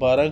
12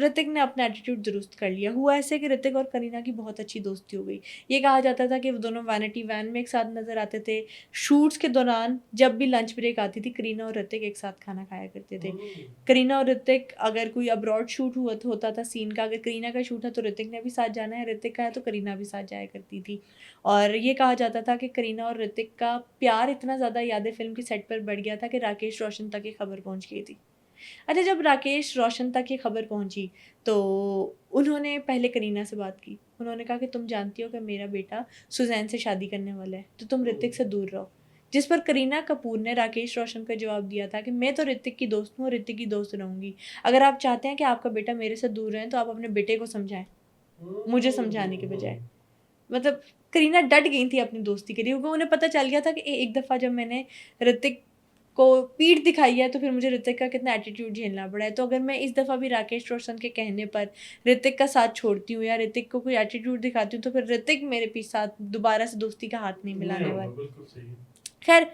ऋतिक ने अपना एटीट्यूड दुरुस्त कर लिया. हुआ ऐसे कि ऋतिक और करीना की बहुत अच्छी दोस्ती हो गई. ये कहा जाता था कि वो दोनों वैनिटी वैन में एक साथ नज़र आते थे. शूट्स के दौरान जब भी लंच ब्रेक आती थी, करीना और ऋतिक एक साथ खाना खाया करते थे. करीना और ऋतिक, अगर कोई अब्रॉड शूट होता था सीन का, अगर करीना का शूट है तो ऋतिक ने भी साथ जाना है, ऋतिक का है तो करीना भी साथ जाया करती थी. और ये कहा जाता था कि करीना और ऋतिक का प्यार इतना ज़्यादा यादें फिल्म की सेट पर बढ़ गया था कि राकेश रोशन तक ये खबर पहुंच गई थी. अच्छा, जब राकेश रोशन तक ये खबर पहुंची तो उन्होंने पहले करीना से बात की. उन्होंने कहा कि तुम जानती हो कि मेरा बेटा सुजैन से शादी करने वाला है, तो तुम ऋतिक से दूर रहो. जिस पर करीना कपूर ने राकेश रोशन को जवाब दिया था कि मैं तो ऋतिक की दोस्त हूँ और ऋतिक की दोस्त रहूँगी. अगर आप चाहते हैं कि आपका बेटा मेरे से दूर रहे तो आप अपने बेटे को समझाएं, मुझे समझाने के बजाय. मतलब करीना डट गई थी अपनी दोस्ती के लिए, क्योंकि उन्हें पता चल गया था कि एक दफ़ा जब मैंने ऋतिक को पीठ दिखाई है तो फिर मुझे ऋतिक का कितना एटीट्यूड झेलना पड़ा है. तो अगर मैं इस दफ़ा भी राकेश रोशन के कहने पर ऋतिक का साथ छोड़ती हूँ या ऋतिक को कोई एटीट्यूड दिखाती हूँ तो फिर ऋतिक मेरे पीछे साथ दोबारा से दोस्ती का हाथ नहीं मिलाने वाला. खैर,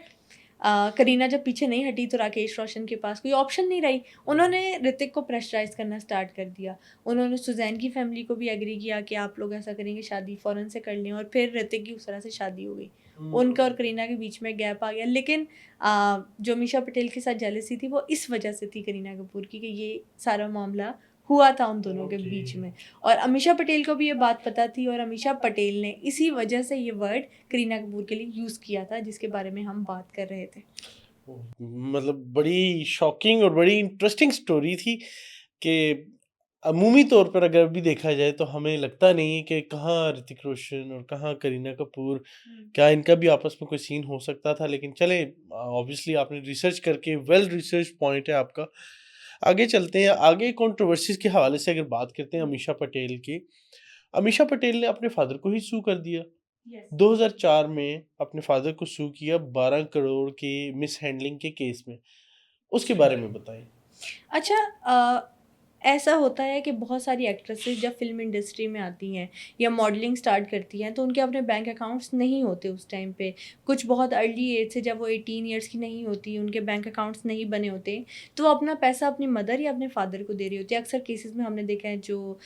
करीना जब पीछे नहीं हटी तो राकेश रोशन के पास कोई ऑप्शन नहीं रही. उन्होंने ऋतिक को प्रेशराइज करना स्टार्ट कर दिया. उन्होंने सुजैन की फैमिली को भी एग्री किया कि आप लोग ऐसा करेंगे, शादी फ़ौरन से कर लें. और फिर ऋतिक की उस तरह से शादी हो गई. उनका और करीना के बीच में गैप आ गया. लेकिन जो अमीषा पटेल के साथ जेलसी थी वो इस वजह से थी करीना कपूर की कि ये सारा मामला हुआ था उन दोनों के बीच में. और अमीषा पटेल को भी ये बात पता थी और अमीषा पटेल ने इसी वजह से ये वर्ड करीना कपूर के लिए यूज़ किया था जिसके बारे में हम बात कर रहे थे. मतलब बड़ी शॉकिंग और बड़ी इंटरेस्टिंग स्टोरी थी कि अमूमी तौर पर अगर भी देखा जाए तो हमें लगता नहीं है कि कहाँ ऋतिक रोशन और कहाँ करीना कपूर, क्या इनका भी आपस में कोई सीन हो सकता था. लेकिन चले, ऑब्वियसली आपने रिसर्च करके, वेल रिसर्च पॉइंट है आपका. आगे चलते हैं. आगे कंट्रोवर्सीज के हवाले से अगर बात करते हैं अमीषा पटेल की. अमीषा पटेल ने अपने फादर को ही सू कर दिया. 2004 में अपने फादर को सू किया 12 करोड़ की मिस हैंडलिंग के केस में. उसके बारे में बताएं. अच्छा, ऐसा होता है कि बहुत सारी एक्ट्रेसेस जब फिल्म इंडस्ट्री में आती हैं या मॉडलिंग स्टार्ट करती हैं तो उनके अपने बैंक अकाउंट्स नहीं होते उस टाइम पे. कुछ बहुत अर्ली एज से, जब वो 18 ईयर्स की नहीं होती, उनके बैंक अकाउंट्स नहीं बने होते, तो वो अपना पैसा अपनी मदर या अपने फादर को दे रही होती है. अक्सर केसेस में हमने देखा है जो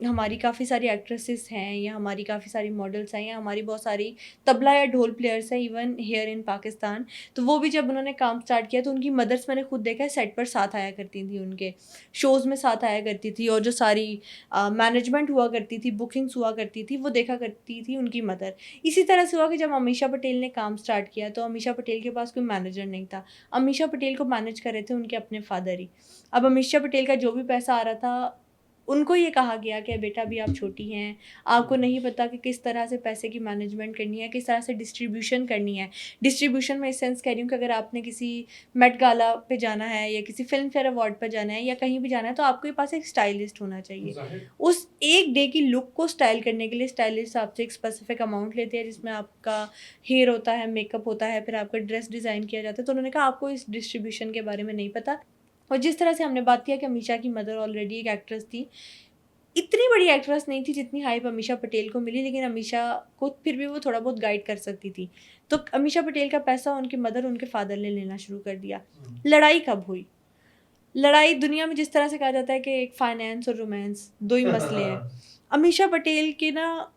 हमारी काफ़ी सारी एक्ट्रेसेस हैं या हमारी काफ़ी सारी मॉडल्स हैं या हमारी बहुत सारी तबला या ढोल प्लेयर्स हैं इवन हेयर इन पाकिस्तान, तो वो भी जब उन्होंने काम स्टार्ट किया तो उनकी मदर्स, मैंने खुद देखा है, सेट पर साथ आया करती थी, उनके शोज़ में साथ आया करती थी. और जो सारी मैनेजमेंट हुआ करती थी, बुकिंग्स हुआ करती थी, वो देखा करती थी उनकी मदर. इसी तरह से हुआ कि जब अमीषा पटेल ने काम स्टार्ट किया तो अमीषा पटेल के पास कोई मैनेजर नहीं था. अमीषा पटेल को मैनेज कर रहे थे उनके अपने फादर ही. अब अमीषा पटेल का जो भी पैसा आ रहा था, उनको ये कहा गया कि बेटा अभी आप छोटी हैं, आपको नहीं पता कि किस तरह से पैसे की मैनेजमेंट करनी है, किस तरह से डिस्ट्रीब्यूशन करनी है. डिस्ट्रीब्यूशन में इस सेंस कह रही हूँ कि अगर आपने किसी मेट गाला पे जाना है या किसी फिल्म फेयर अवार्ड पर जाना है या कहीं भी जाना है तो आपके पास एक स्टाइलिस्ट होना चाहिए. उस एक डे की लुक को स्टाइल करने के लिए स्टाइलिस्ट आपसे एक स्पेसिफिक अमाउंट लेते हैं जिसमें आपका हेयर होता है, मेकअप होता है, फिर आपका ड्रेस डिज़ाइन किया जाता है. तो उन्होंने कहा आपको इस डिस्ट्रीब्यूशन के बारे में नहीं पता. और जिस तरह से हमने बात किया कि अमीषा की मदर ऑलरेडी एक एक्ट्रेस थी, इतनी बड़ी एक्ट्रेस नहीं थी जितनी हाइप अमीषा पटेल को मिली, लेकिन अमीषा को फिर भी वो थोड़ा बहुत गाइड कर सकती थी. तो अमीषा पटेल का पैसा उनके मदर, उनके फादर ने लेना शुरू कर दिया. लड़ाई कब हुई? लड़ाई दुनिया में जिस तरह से कहा जाता है कि एक फाइनेंस और रोमांस दो ही मसले हैं. अमीषा पटेल के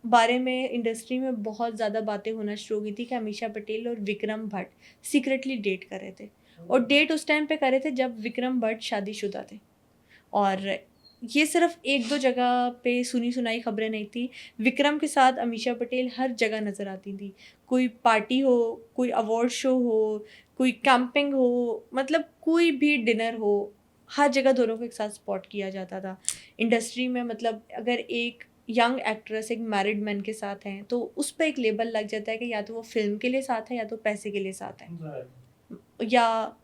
बारे में इंडस्ट्री में बहुत ज़्यादा बातें होना शुरू हो गई थी कि अमीषा पटेल और विक्रम भट्ट सीक्रेटली डेट कर रहे थे. और डेट उस टाइम पे कर रहे थे जब विक्रम भट्ट शादीशुदा थे. और ये सिर्फ एक दो जगह पे सुनी सुनाई खबरें नहीं थी. विक्रम के साथ अमीषा पटेल हर जगह नज़र आती थी. कोई पार्टी हो, कोई अवार्ड शो हो, कोई कैंपिंग हो, मतलब कोई भी डिनर हो, हर जगह दोनों को एक साथ स्पॉट किया जाता था इंडस्ट्री में. मतलब अगर एक यंग एक्ट्रेस एक मैरिड मैन के साथ हैं तो उस पर एक लेबल लग जाता है कि या तो वो फिल्म के लिए साथ है या तो पैसे के लिए साथ है, या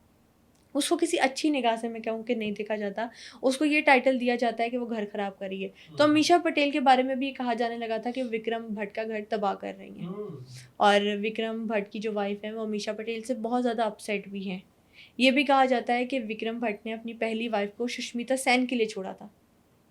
उसको किसी अच्छी निगाह से, मैं कहूँ कि नहीं देखा जाता, उसको ये टाइटल दिया जाता है कि वो घर ख़राब कर रही है. तो अमीषा पटेल के बारे में भी कहा जाने लगा था कि विक्रम भट्ट का घर तबाह कर रही हैं. और विक्रम भट्ट की जो वाइफ है वो अमीषा पटेल से बहुत ज़्यादा अपसेट भी हैं. ये भी कहा जाता है कि विक्रम भट्ट ने अपनी पहली वाइफ को सुष्मिता सेन के लिए छोड़ा था,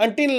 until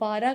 12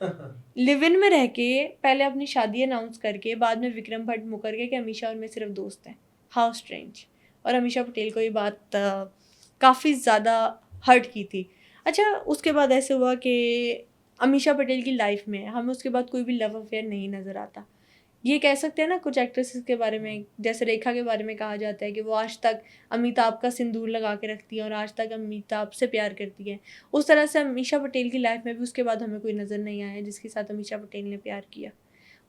लिव इन में रह के पहले अपनी शादी अनाउंस करके बाद में विक्रम भट्ट मुकर गए कि अमीषा और मैं सिर्फ दोस्त हैं. How strange. और अमीषा पटेल को ये बात काफ़ी ज़्यादा हर्ट की थी. अच्छा, उसके बाद ऐसे हुआ कि अमीषा पटेल की लाइफ में हमें उसके बाद कोई भी लव अफेयर नहीं नज़र आता. ये कह सकते हैं ना कुछ एक्ट्रेसेस के बारे में, जैसे रेखा के बारे में कहा जाता है कि वो आज तक अमिताभ का सिंदूर लगा के रखती है और आज तक अमिताभ से प्यार करती है. उस तरह से अमीषा पटेल की लाइफ में भी उसके बाद हमें कोई नज़र नहीं आया जिसके साथ अमीषा पटेल ने प्यार किया.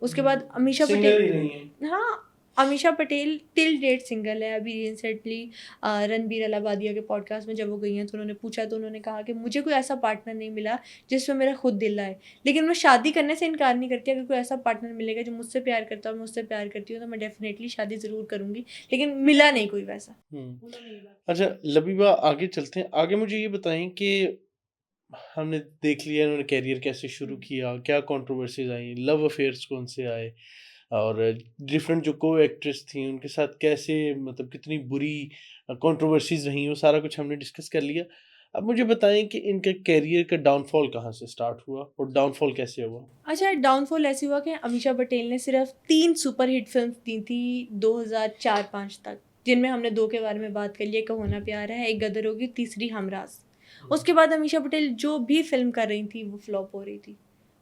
उसके बाद अमीषा सिंगल पटेल, ही नहीं है. हाँ, Amisha Patel till date single है. अभी रिसेंटली रणबीर अलाहाबादिया के पॉडकास्ट में जब वो गई हैं तो उन्होंने पूछा तो उन्होंने कहा कि मुझे कोई ऐसा पार्टनर नहीं मिला जिसमें मेरा खुद दिल आए, लेकिन मैं शादी करने से इनकार नहीं करती. अगर कोई ऐसा पार्टनर मिलेगा जो मुझसे प्यार करता है और मुझसे प्यार करती हूँ तो मैं डेफिनेटली शादी ज़रूर करूँगी, लेकिन मिला नहीं कोई वैसा. अच्छा लबीबा, आगे चलते हैं. आगे मुझे ये बताएं कि हमने देख लिया इन्होंने कैरियर कैसे शुरू किया, क्या कंट्रोवर्सीज आई, लव अफेयर्स कौन से आए, और डिफरेंट जो को एक्ट्रेस थी उनके साथ कैसे, मतलब कितनी बुरी कंट्रोवर्सीज रही, वो सारा कुछ हमने डिस्कस कर लिया. अब मुझे बताएं कि इनका कैरियर का डाउनफॉल कहाँ से स्टार्ट हुआ और डाउनफॉल कैसे हुआ. अच्छा, डाउनफॉल ऐसे हुआ कि अमीषा पटेल ने सिर्फ 3 सुपरहिट फिल्म दी थी 2004-5 तक, जिनमें हमने 2 के बारे में बात कर ली. एक होना प्यार है, एक गदर होगी, तीसरी हमराज. उसके बाद अमीषा पटेल जो भी फिल्म कर रही थी वो फ्लॉप हो रही थी.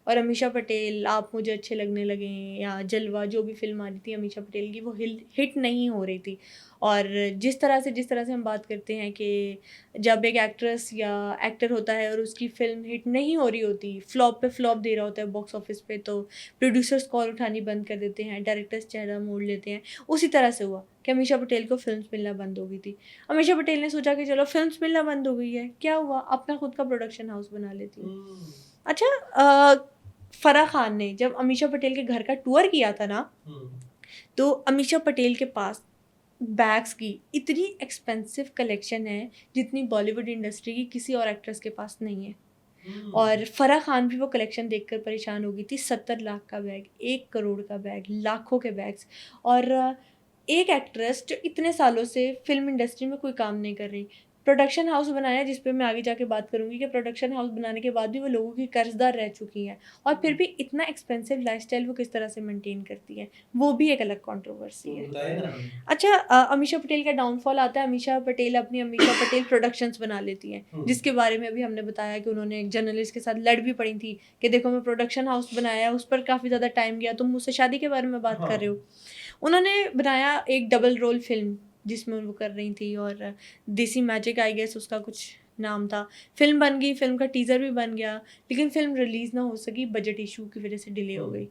और अमीषा पटेल, आप मुझे अच्छे लगने लगे या जलवा, जो भी फिल्म आ रही थी अमीषा पटेल की, वो हिट नहीं हो रही थी. और जिस तरह से हम बात करते हैं कि जब एक एक्ट्रेस या एक्टर होता है और उसकी फिल्म हिट नहीं हो रही होती, फ्लॉप पे फ्लॉप दे रहा होता है बॉक्स ऑफिस पे, तो प्रोड्यूसर्स कॉल उठानी बंद कर देते हैं, डायरेक्टर्स चेहरा मोड़ लेते हैं. उसी तरह से हुआ कि अमीषा पटेल को फिल्म्स मिलना बंद हो गई थी. अमीषा पटेल ने सोचा कि चलो फिल्म्स मिलना बंद हो गई है, क्या हुआ, अपना खुद का प्रोडक्शन हाउस बना लेती हूँ. अच्छा, फराह खान ने जब अमीषा पटेल के घर का टूर किया था ना, तो अमीषा पटेल के पास बैग्स की इतनी एक्सपेंसिव कलेक्शन है जितनी बॉलीवुड इंडस्ट्री की किसी और एक्ट्रेस के पास नहीं है. और फराह खान भी वो कलेक्शन देखकर परेशान हो गई थी. 70 लाख का बैग, 1 करोड़ का बैग, लाखों के बैग्स. और एक एक्ट्रेस जो इतने सालों से फिल्म इंडस्ट्री में कोई काम नहीं कर रही, प्रोडक्शन हाउस बनाया, जिस पे मैं आगे जाके बात करूँगी कि प्रोडक्शन हाउस बनाने के बाद भी वो लोगों की कर्जदार रह चुकी हैं, और फिर भी इतना एक्सपेंसिव लाइफस्टाइल वो किस तरह से मेंटेन करती हैं, वो भी एक अलग कंट्रोवर्सी है. अच्छा, अमीषा पटेल का डाउनफॉल आता है. अमीषा पटेल अपनी अमीषा पटेल प्रोडक्शंस बना लेती हैं, जिसके बारे में अभी हमने बताया कि उन्होंने एक जर्नलिस्ट के साथ लड़ भी पड़ी थी कि देखो मैं प्रोडक्शन हाउस बनाया, उस पर काफ़ी ज़्यादा टाइम गया, तुम मुझसे शादी के बारे में बात कर रहे हो. उन्होंने बनाया एक डबल रोल फिल्म जिसमें वो कर रही थी, और देसी मैजिक आई गेस उसका कुछ नाम था. फिल्म बन गई, फिल्म का टीज़र भी बन गया, लेकिन फिल्म रिलीज़ ना हो सकी, बजट इशू की वजह से डिले हो गई.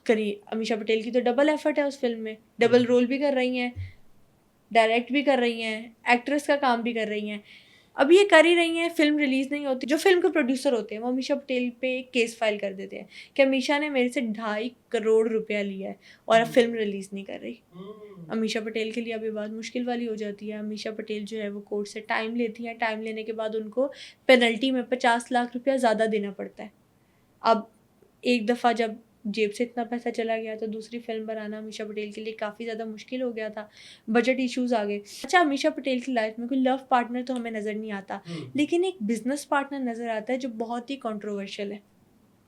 करी अमीषा पटेल की तो डबल एफर्ट है उस फिल्म में, डबल रोल भी कर रही हैं, डायरेक्ट भी कर रही हैं, एक्ट्रेस का काम भी कर रही हैं. अब ये कर ही रही हैं, फिल्म रिलीज़ नहीं होती. जो फिल्म के प्रोड्यूसर होते हैं वो अमीषा पटेल पे केस फाइल कर देते हैं कि अमीषा ने मेरे से 2.5 करोड़ रुपया लिया है और अब फिल्म रिलीज़ नहीं कर रही. अमीषा पटेल के लिए अब ये बात मुश्किल वाली हो जाती है. अमीषा पटेल जो है वो कोर्ट से टाइम लेती हैं, टाइम लेने के बाद उनको पेनल्टी में 50 लाख रुपया ज़्यादा देना पड़ता है. अब एक दफ़ा जब जेब से इतना पैसा चला गया तो दूसरी फिल्म बनाना अमीषा पटेल के लिए काफ़ी ज़्यादा मुश्किल हो गया था. बजट इश्यूज आ गए. अच्छा, अमीषा पटेल की लाइफ में कोई लव पार्टनर तो हमें नज़र नहीं आता, लेकिन एक बिजनेस पार्टनर नज़र आता है जो बहुत ही कंट्रोवर्शियल है,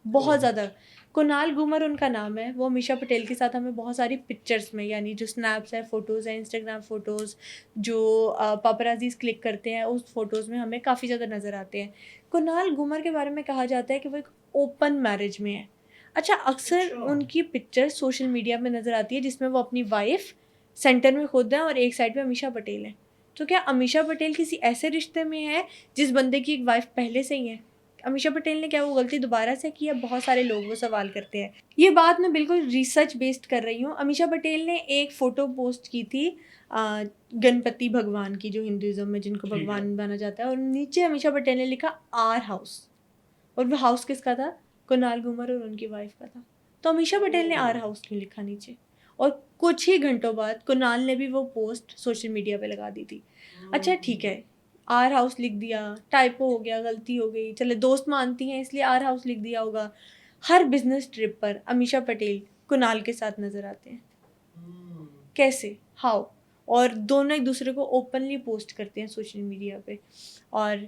बहुत ज़्यादा. कुणाल गूमर उनका नाम है. वो अमीषा पटेल के साथ हमें बहुत सारी पिक्चर्स में, यानी जो स्नैप्स है, फ़ोटोज़ हैं, इंस्टाग्राम फ़ोटोज़ जो पापराजीज क्लिक करते हैं, उस फ़ोटोज़ में हमें काफ़ी ज़्यादा नज़र आते हैं. कुणाल गूमर के बारे में कहा जाता है कि वो एक ओपन मैरिज में है. अच्छा, अक्सर उनकी पिक्चर सोशल मीडिया में नज़र आती है जिसमें वो अपनी वाइफ सेंटर में खुद हैं और एक साइड पे अमीषा पटेल हैं. तो क्या अमीषा पटेल किसी ऐसे रिश्ते में है जिस बंदे की एक वाइफ पहले से ही है? अमीषा पटेल ने क्या वो गलती दोबारा से की है? बहुत सारे लोग वो सवाल करते हैं. ये बात मैं बिल्कुल रिसर्च बेस्ड कर रही हूँ. अमीषा पटेल ने एक फ़ोटो पोस्ट की थी गणपति भगवान की, जो हिंदुज़म में जिनको भगवान माना जाता है, और नीचे अमीषा पटेल ने लिखा आर हाउस, और वो हाउस किसका था? कुणाल गूमर और उनकी वाइफ का था. तो अमीषा पटेल ने आर हाउस क्यों लिखा नीचे? और कुछ ही घंटों बाद कुणाल ने भी वो पोस्ट सोशल मीडिया पे लगा दी थी. अच्छा ठीक है, आर हाउस लिख दिया, टाइपो हो गया, गलती हो गई, चले दोस्त मानती हैं इसलिए आर हाउस लिख दिया होगा. हर बिजनेस ट्रिप पर अमीषा पटेल कुणाल के साथ नजर आते हैं. कैसे, हाउ? और दोनों एक दूसरे को ओपनली पोस्ट करते हैं सोशल मीडिया पे. और